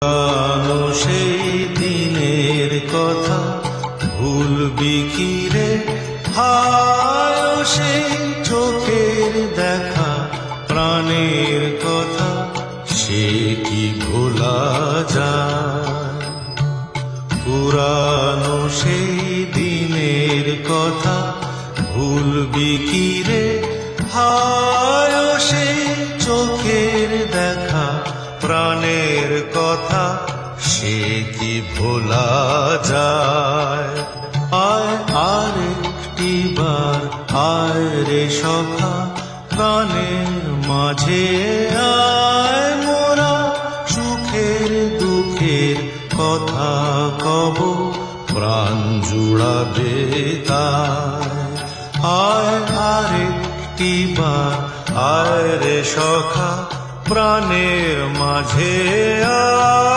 পুরানো সেই দিনের কথা ভুলবি কি রে? হায় সেই চোখের দেখা, প্রাণের কথা সে কি ভোলা যায়? পুরানো সেই দিনের কথা ভুলবি কি রে? হায় সেই চোখের দেখা, প্রাণের কথা সে কি ভোলা যায়? আয় আরেকটি বার আয় রে সখা, প্রাণের মাঝে আয়, মোরা সুখের দুঃখের কথা কব, প্রাণ জুড়াবে তাই। আয় আরেকটি বার আয় রে সখা, প্রাণের মাঝে আয়।